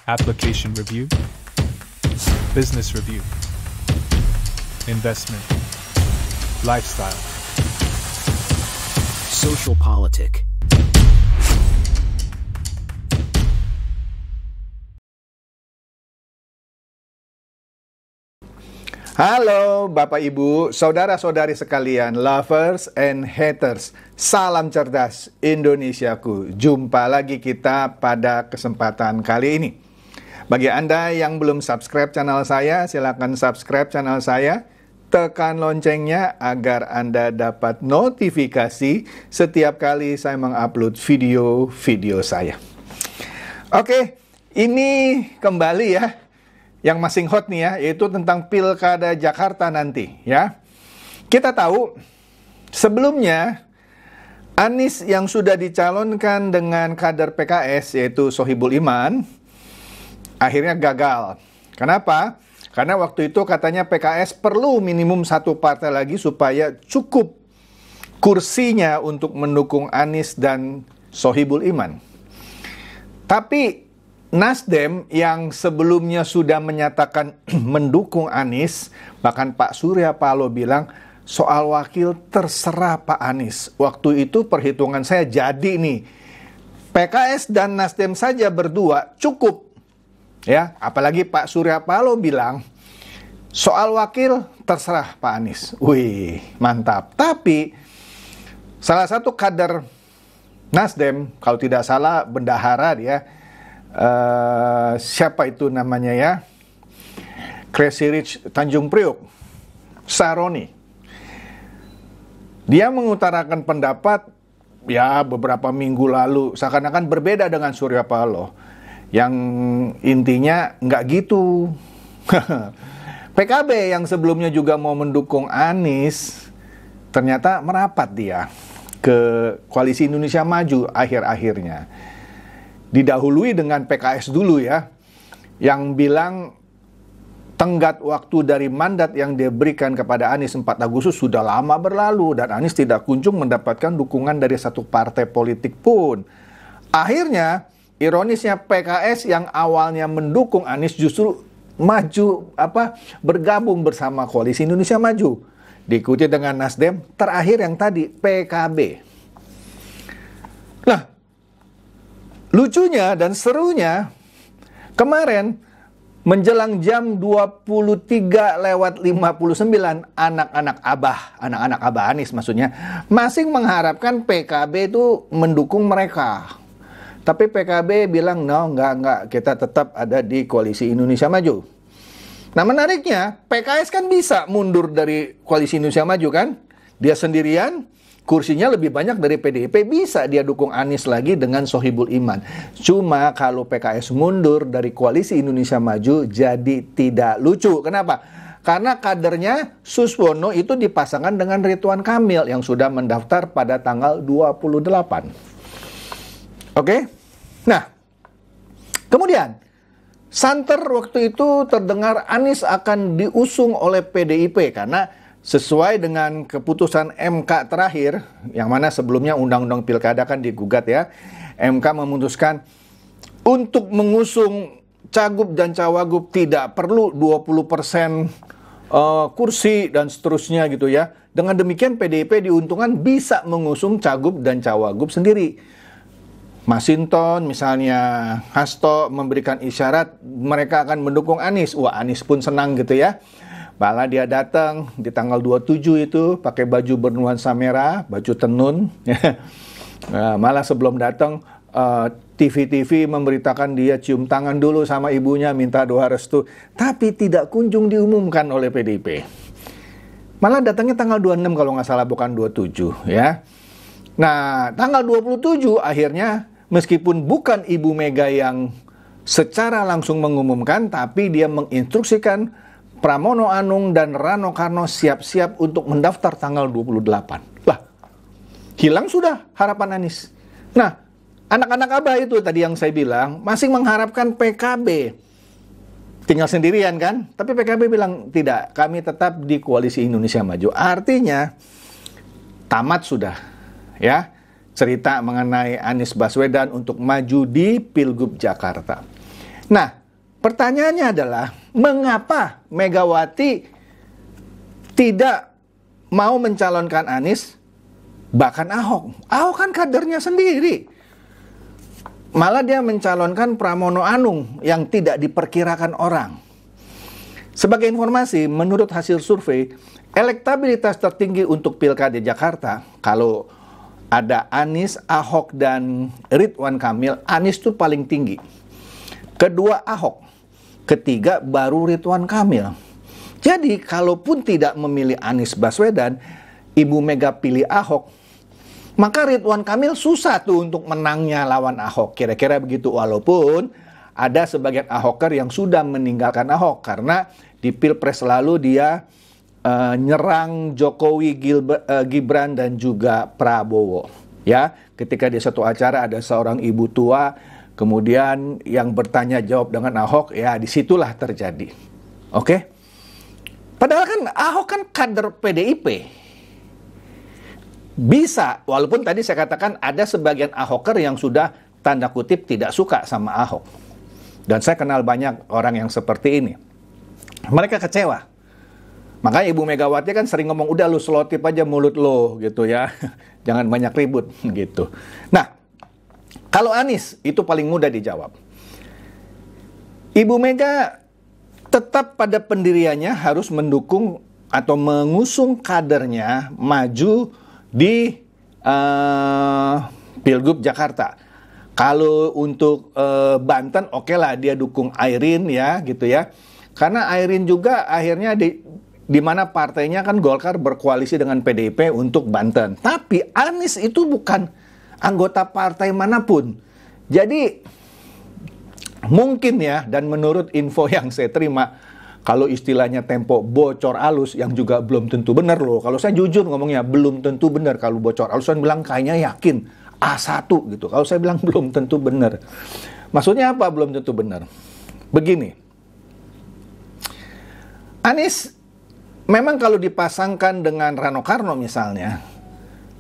application review, business review, investment, lifestyle, social politic. Halo Bapak Ibu, saudara-saudari sekalian, lovers and haters. Salam cerdas Indonesiaku. Jumpa lagi kita pada kesempatan kali ini. Bagi Anda yang belum subscribe channel saya, silakan subscribe channel saya. Tekan loncengnya agar Anda dapat notifikasi setiap kali saya mengupload video-video saya. Oke, ini kembali ya. Yang masih hot nih ya, yaitu tentang Pilkada Jakarta nanti ya. Kita tahu sebelumnya Anies yang sudah dicalonkan dengan kader PKS yaitu Sohibul Iman akhirnya gagal. Kenapa? Karena waktu itu katanya PKS perlu minimum satu partai lagi supaya cukup kursinya untuk mendukung Anies dan Sohibul Iman. Tapi Nasdem yang sebelumnya sudah menyatakan mendukung Anies, bahkan Pak Surya Paloh bilang soal wakil terserah Pak Anies. Waktu itu perhitungan saya jadi nih, PKS dan Nasdem saja berdua cukup. Ya, apalagi Pak Surya Paloh bilang soal wakil terserah Pak Anies. Wih, mantap. Tapi salah satu kader Nasdem, kalau tidak salah bendahara dia, siapa itu namanya ya, Crazy Rich Tanjung Priok, Saroni, dia mengutarakan pendapat ya beberapa minggu lalu seakan-akan berbeda dengan Surya Paloh, yang intinya nggak gitu. PKB yang sebelumnya juga mau mendukung Anies ternyata merapat dia ke Koalisi Indonesia Maju akhir-akhirnya. Didahului dengan PKS dulu ya, yang bilang tenggat waktu dari mandat yang dia berikan kepada Anies 4 Agustus sudah lama berlalu dan Anies tidak kunjung mendapatkan dukungan dari satu partai politik pun. Akhirnya, ironisnya PKS yang awalnya mendukung Anies justru bergabung bersama Koalisi Indonesia Maju. Diikuti dengan Nasdem, terakhir yang tadi PKB. Nah, lucunya dan serunya, kemarin menjelang jam 23:59, anak-anak Abah Anies maksudnya, masing mengharapkan PKB itu mendukung mereka. Tapi PKB bilang, no, enggak, kita tetap ada di Koalisi Indonesia Maju. Nah menariknya, PKS kan bisa mundur dari Koalisi Indonesia Maju kan? Dia sendirian, kursinya lebih banyak dari PDIP, bisa dia dukung Anies lagi dengan Sohibul Iman. Cuma kalau PKS mundur dari Koalisi Indonesia Maju jadi tidak lucu. Kenapa? Karena kadernya Suswono itu dipasangkan dengan Ridwan Kamil yang sudah mendaftar pada tanggal 28. Oke? Nah, kemudian santer waktu itu terdengar Anies akan diusung oleh PDIP karena sesuai dengan keputusan MK terakhir, yang mana sebelumnya Undang-Undang Pilkada kan digugat ya, MK memutuskan untuk mengusung Cagup dan Cawagup tidak perlu 20% kursi dan seterusnya gitu ya. Dengan demikian PDIP diuntungkan bisa mengusung Cagup dan Cawagup sendiri. Masinton misalnya, Hasto memberikan isyarat mereka akan mendukung Anies. Wah, Anies pun senang gitu ya. Malah dia datang di tanggal 27 itu pakai baju bernuansa merah, baju tenun. Malah sebelum datang TV-TV memberitakan dia cium tangan dulu sama ibunya, minta doa restu. Tapi tidak kunjung diumumkan oleh PDIP. Malah datangnya tanggal 26 kalau nggak salah, bukan 27 ya. Nah, tanggal 27 akhirnya meskipun bukan Ibu Mega yang secara langsung mengumumkan, tapi dia menginstruksikan Pramono Anung dan Rano Karno siap-siap untuk mendaftar tanggal 28. Lah, hilang sudah harapan Anies. Nah, anak-anak Abah itu tadi yang saya bilang, masih mengharapkan PKB. Tinggal sendirian kan? Tapi PKB bilang, tidak, kami tetap di Koalisi Indonesia Maju. Artinya, tamat sudah. Ya, cerita mengenai Anies Baswedan untuk maju di Pilgub Jakarta. Nah, pertanyaannya adalah mengapa Megawati tidak mau mencalonkan Anies, bahkan Ahok? Ahok kan kadernya sendiri. Malah dia mencalonkan Pramono Anung yang tidak diperkirakan orang. Sebagai informasi, menurut hasil survei, elektabilitas tertinggi untuk Pilkada Jakarta, kalau ada Anies, Ahok, dan Ridwan Kamil, Anies itu paling tinggi. Kedua Ahok, ketiga baru Ridwan Kamil. Jadi kalaupun tidak memilih Anies Baswedan, Ibu Mega pilih Ahok, maka Ridwan Kamil susah tuh untuk menangnya lawan Ahok. Kira-kira begitu, walaupun ada sebagian Ahoker yang sudah meninggalkan Ahok karena di Pilpres lalu dia nyerang Jokowi, Gibran, dan juga Prabowo. Ya, ketika di satu acara ada seorang ibu tua, kemudian yang bertanya jawab dengan Ahok, ya disitulah terjadi. Oke? Padahal kan Ahok kan kader PDIP. Bisa, walaupun tadi saya katakan ada sebagian Ahoker yang sudah tanda kutip tidak suka sama Ahok. Dan saya kenal banyak orang yang seperti ini. Mereka kecewa. Makanya Ibu Megawati kan sering ngomong, udah lu selotip aja mulut lo gitu ya. Jangan banyak ribut gitu. Nah, kalau Anies itu paling mudah dijawab. Ibu Mega tetap pada pendiriannya harus mendukung atau mengusung kadernya maju di Pilgub Jakarta. Kalau untuk Banten, oke lah dia dukung Airin ya gitu ya. Karena Airin juga akhirnya di mana partainya kan Golkar berkoalisi dengan PDIP untuk Banten. Tapi Anies itu bukan anggota partai manapun. Jadi mungkin ya, dan menurut info yang saya terima, kalau istilahnya Tempo bocor alus, yang juga belum tentu benar loh. Kalau saya jujur ngomongnya, belum tentu benar. Kalau bocor alus, saya bilang kayaknya yakin A1 gitu. Kalau saya bilang belum tentu benar. Maksudnya apa belum tentu benar? Begini, Anies memang kalau dipasangkan dengan Rano Karno misalnya,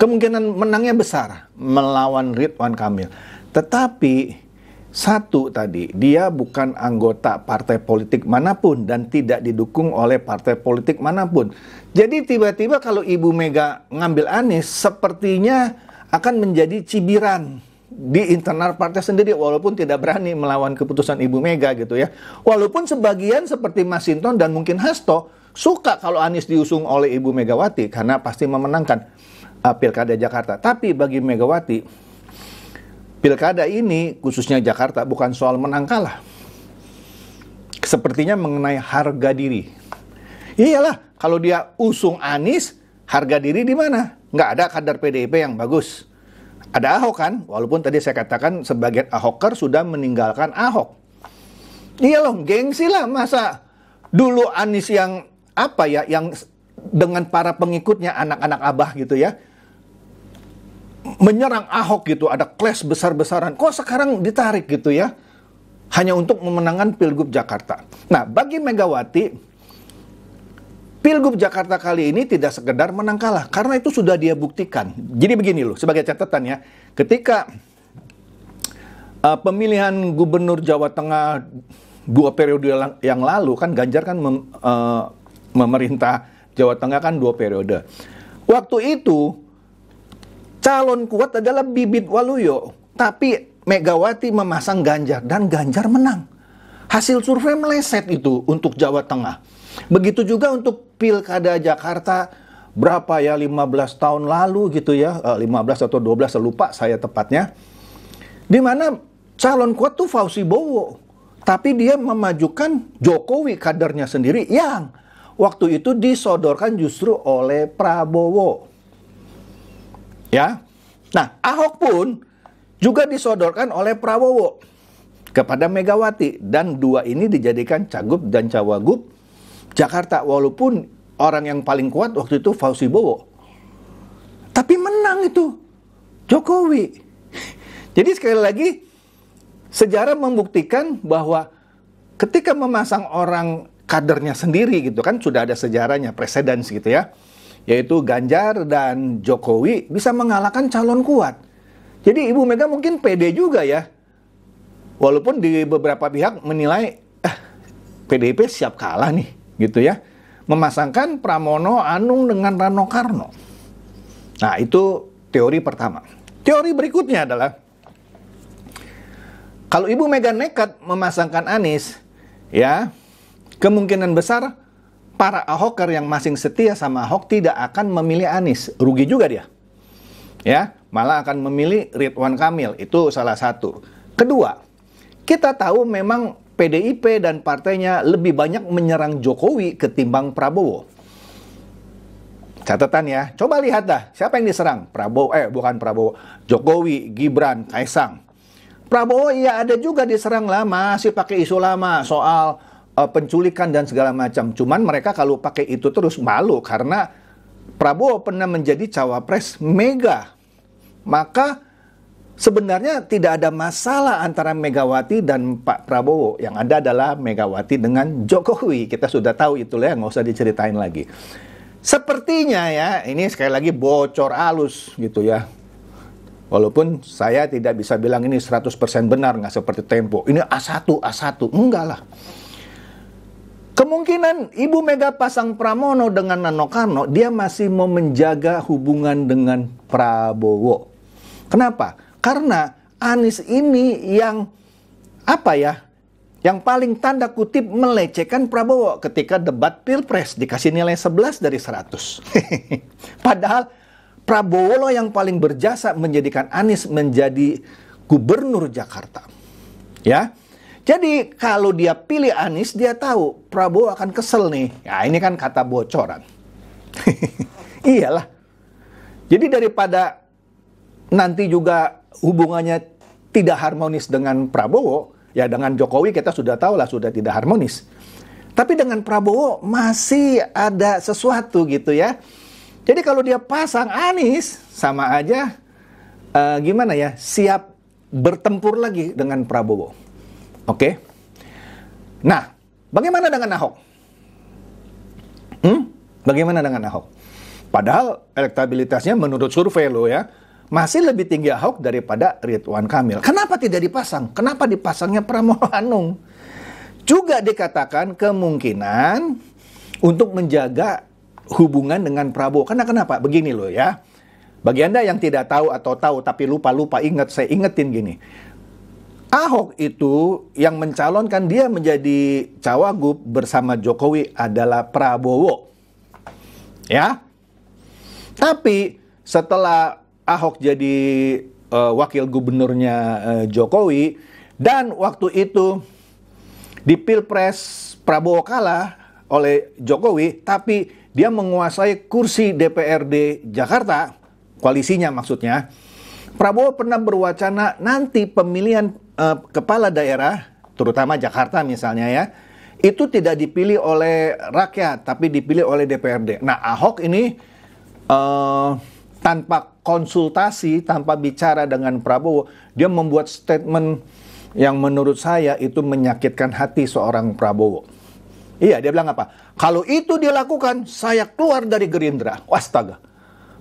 kemungkinan menangnya besar melawan Ridwan Kamil. Tetapi satu tadi, dia bukan anggota partai politik manapun dan tidak didukung oleh partai politik manapun. Jadi tiba-tiba kalau Ibu Mega ngambil Anies, sepertinya akan menjadi cibiran di internal partai sendiri, walaupun tidak berani melawan keputusan Ibu Mega gitu ya. Walaupun sebagian seperti Mas Hinton dan mungkin Hasto suka kalau Anies diusung oleh Ibu Megawati karena pasti memenangkan Pilkada Jakarta. Tapi bagi Megawati, Pilkada ini, khususnya Jakarta, bukan soal menang kalah. Sepertinya mengenai harga diri. Iyalah, kalau dia usung Anies, harga diri di mana? Nggak ada kader PDIP yang bagus. Ada Ahok kan? Walaupun tadi saya katakan sebagian Ahoker sudah meninggalkan Ahok. Iya loh, gengsi lah. Masa dulu Anies yang apa ya, yang dengan para pengikutnya, anak-anak abah gitu ya, menyerang Ahok gitu, ada clash besar-besaran. Kok sekarang ditarik gitu ya? Hanya untuk memenangkan Pilgub Jakarta. Nah, bagi Megawati, Pilgub Jakarta kali ini tidak sekedar menang kalah, karena itu sudah dia buktikan. Jadi begini loh, sebagai catatan ya, ketika pemilihan Gubernur Jawa Tengah 2 periode yang lalu, kan Ganjar kan memerintah Jawa Tengah kan 2 periode. Waktu itu calon kuat adalah Bibit Waluyo, tapi Megawati memasang Ganjar dan Ganjar menang. Hasil survei meleset itu untuk Jawa Tengah. Begitu juga untuk Pilkada Jakarta berapa ya, 15 tahun lalu gitu ya, 15 atau 12 lupa saya tepatnya. Di mana calon kuat tuh Fauzi Bowo, tapi dia memajukan Jokowi kadernya sendiri yang waktu itu disodorkan justru oleh Prabowo. Ya. Nah, Ahok pun juga disodorkan oleh Prabowo kepada Megawati, dan dua ini dijadikan Cagup dan Cawagup Jakarta, walaupun orang yang paling kuat waktu itu Fauzi Bowo. Tapi menang itu Jokowi. Jadi sekali lagi sejarah membuktikan bahwa ketika memasang orang kadernya sendiri gitu kan, sudah ada sejarahnya, presedens gitu ya, yaitu Ganjar dan Jokowi bisa mengalahkan calon kuat. Jadi Ibu Mega mungkin pede juga ya, Walaupun di beberapa pihak menilai PDIP siap kalah nih, gitu ya. Memasangkan Pramono Anung dengan Rano Karno. Nah, itu teori pertama. Teori berikutnya adalah kalau Ibu Mega nekat memasangkan Anies, ya, kemungkinan besar para Ahoker yang masing setia sama Ahok tidak akan memilih Anies. Rugi juga dia. Ya, malah akan memilih Ridwan Kamil. Itu salah satu. Kedua, kita tahu memang PDIP dan partainya lebih banyak menyerang Jokowi ketimbang Prabowo. Catatan ya, coba lihat dah, siapa yang diserang? Bukan Prabowo, Jokowi, Gibran, Kaisang. Prabowo ya ada juga diserang lah, masih pakai isu lama soal penculikan dan segala macam. Cuman mereka kalau pakai itu terus malu karena Prabowo pernah menjadi cawapres Mega. Maka sebenarnya tidak ada masalah antara Megawati dan Pak Prabowo. Yang ada adalah Megawati dengan Jokowi. Kita sudah tahu itu lah, nggak usah diceritain lagi. Sepertinya ya, ini sekali lagi bocor halus gitu ya. Walaupun saya tidak bisa bilang ini 100% benar, nggak seperti Tempo. Ini A1, enggak lah. Kemungkinan Ibu Mega pasang Pramono dengan Rano Karno, dia masih mau menjaga hubungan dengan Prabowo. Kenapa? Karena Anies ini yang yang paling tanda kutip melecehkan Prabowo ketika debat Pilpres, dikasih nilai 11 dari 100. Padahal Prabowo loh yang paling berjasa menjadikan Anies menjadi gubernur Jakarta. Ya. Jadi kalau dia pilih Anies, dia tahu Prabowo akan kesel nih. Ya, ini kan kata bocoran. Iyalah. Jadi daripada nanti juga hubungannya tidak harmonis dengan Prabowo, ya dengan Jokowi kita sudah tahu lah sudah tidak harmonis. Tapi dengan Prabowo masih ada sesuatu gitu ya. Jadi kalau dia pasang Anies, sama aja siap bertempur lagi dengan Prabowo. Oke. Nah, bagaimana dengan Ahok? Bagaimana dengan Ahok? Padahal elektabilitasnya menurut survei lo ya, masih lebih tinggi Ahok daripada Ridwan Kamil. Kenapa tidak dipasang? Kenapa dipasangnya Pramono Anung? Juga dikatakan kemungkinan untuk menjaga hubungan dengan Prabowo. Karena kenapa? Begini loh ya. Bagi Anda yang tidak tahu atau tahu tapi lupa saya ingetin gini. Ahok itu yang mencalonkan dia menjadi cawagup bersama Jokowi adalah Prabowo. Ya. Tapi setelah Ahok jadi wakil gubernurnya Jokowi, dan waktu itu di Pilpres Prabowo kalah oleh Jokowi, tapi dia menguasai kursi DPRD Jakarta, koalisinya maksudnya. Prabowo pernah berwacana nanti pemilihan kepala daerah, terutama Jakarta misalnya ya, itu tidak dipilih oleh rakyat, tapi dipilih oleh DPRD. Nah, Ahok ini tanpa konsultasi, tanpa bicara dengan Prabowo, dia membuat statement yang menurut saya itu menyakitkan hati seorang Prabowo. Iya, dia bilang apa? Kalau itu dia lakukan, saya keluar dari Gerindra. Astaga.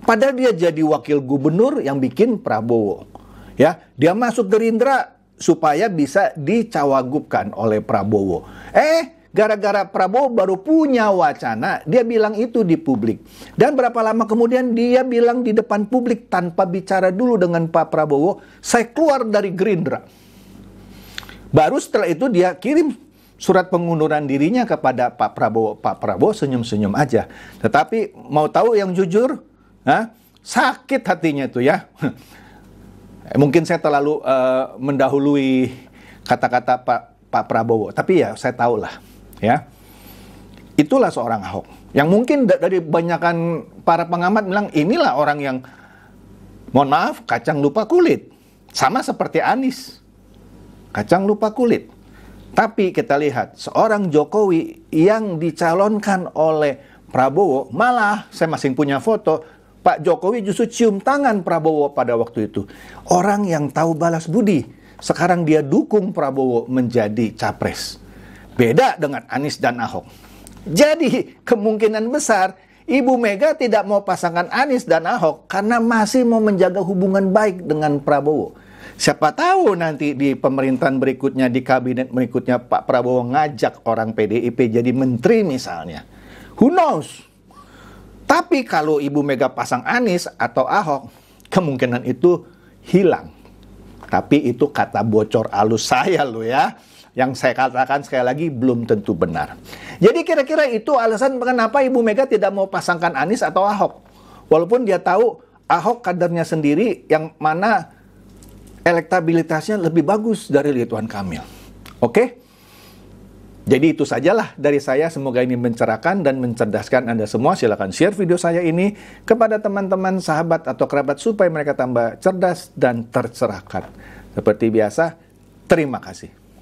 Padahal dia jadi wakil gubernur yang bikin Prabowo. Ya, dia masuk Gerindra supaya bisa dicawagupkan oleh Prabowo. Gara-gara Prabowo baru punya wacana, dia bilang itu di publik. Dan berapa lama kemudian dia bilang di depan publik tanpa bicara dulu dengan Pak Prabowo, saya keluar dari Gerindra. Baru setelah itu dia kirim surat pengunduran dirinya kepada Pak Prabowo. Pak Prabowo senyum-senyum aja. Tetapi mau tahu yang jujur, sakit hatinya itu ya. Mungkin saya terlalu mendahului kata-kata Pak Prabowo. Tapi ya saya tahulah. Ya, itulah seorang Ahok yang mungkin dari banyakan para pengamat bilang inilah orang yang, mohon maaf, kacang lupa kulit, sama seperti Anies, kacang lupa kulit. Tapi kita lihat seorang Jokowi yang dicalonkan oleh Prabowo, malah saya masih punya foto, Pak Jokowi justru cium tangan Prabowo pada waktu itu. Orang yang tahu balas budi, sekarang dia dukung Prabowo menjadi capres. Beda dengan Anies dan Ahok. Jadi kemungkinan besar Ibu Mega tidak mau pasangan Anies dan Ahok karena masih mau menjaga hubungan baik dengan Prabowo. Siapa tahu nanti di pemerintahan berikutnya, di kabinet berikutnya Pak Prabowo ngajak orang PDIP jadi menteri misalnya. Who knows? Tapi kalau Ibu Mega pasang Anies atau Ahok, kemungkinan itu hilang. Tapi itu kata bocor alus saya loh ya. Yang saya katakan sekali lagi belum tentu benar. Jadi kira-kira itu alasan kenapa Ibu Mega tidak mau pasangkan Anies atau Ahok. Walaupun dia tahu Ahok kadernya sendiri yang mana elektabilitasnya lebih bagus dari Ridwan Kamil. Oke? Jadi itu sajalah dari saya. Semoga ini mencerahkan dan mencerdaskan Anda semua. Silakan share video saya ini kepada teman-teman, sahabat, atau kerabat supaya mereka tambah cerdas dan tercerahkan. Seperti biasa, terima kasih.